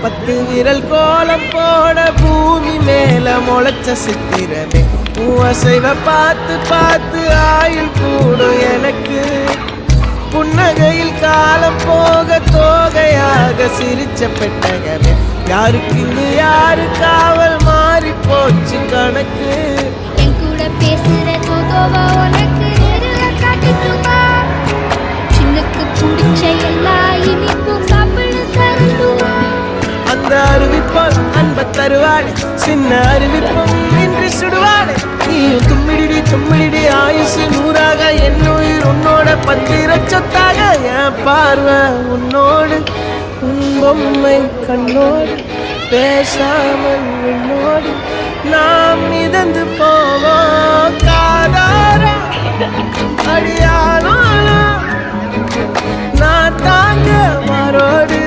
10 விரல் கோலம் போட பூமி மேல முளைச்ச சித்திரமே அசைவ பார்த்து பார்த்து ஆயுள் கூடும் எனக்கு புன்னகையில் காலம் போக தோகையாக சிரிச்ச பெட்டகமே யாருக்கு இங்கு யாரு காவல் மாறி போச்சு கணக்கு என் கூட பேசுற தோதோவா உனக்கு காட்டுமா சின்னுக்கு பிடிச்ச எல்லா இனிப்பும் சாப்பிட தருமா அந்த அறிவிப்பால் அன்ப தருவாடு சின்ன அறிவிப்பும் இன்றி சுடுவாடு நீயும் தும்மிடி தும்மிடி ஆயுசு 100ஆக என் உயிர் உன்னோட 10 சொத்தாக என் பார்வை உன்னோடு உன் பொம்மை கண்ணோடு பேசாமல் உன்னோடு நாம் மிதந்து போவோம் காதாரா அடியாளோ நான் தாங்க மாறோடு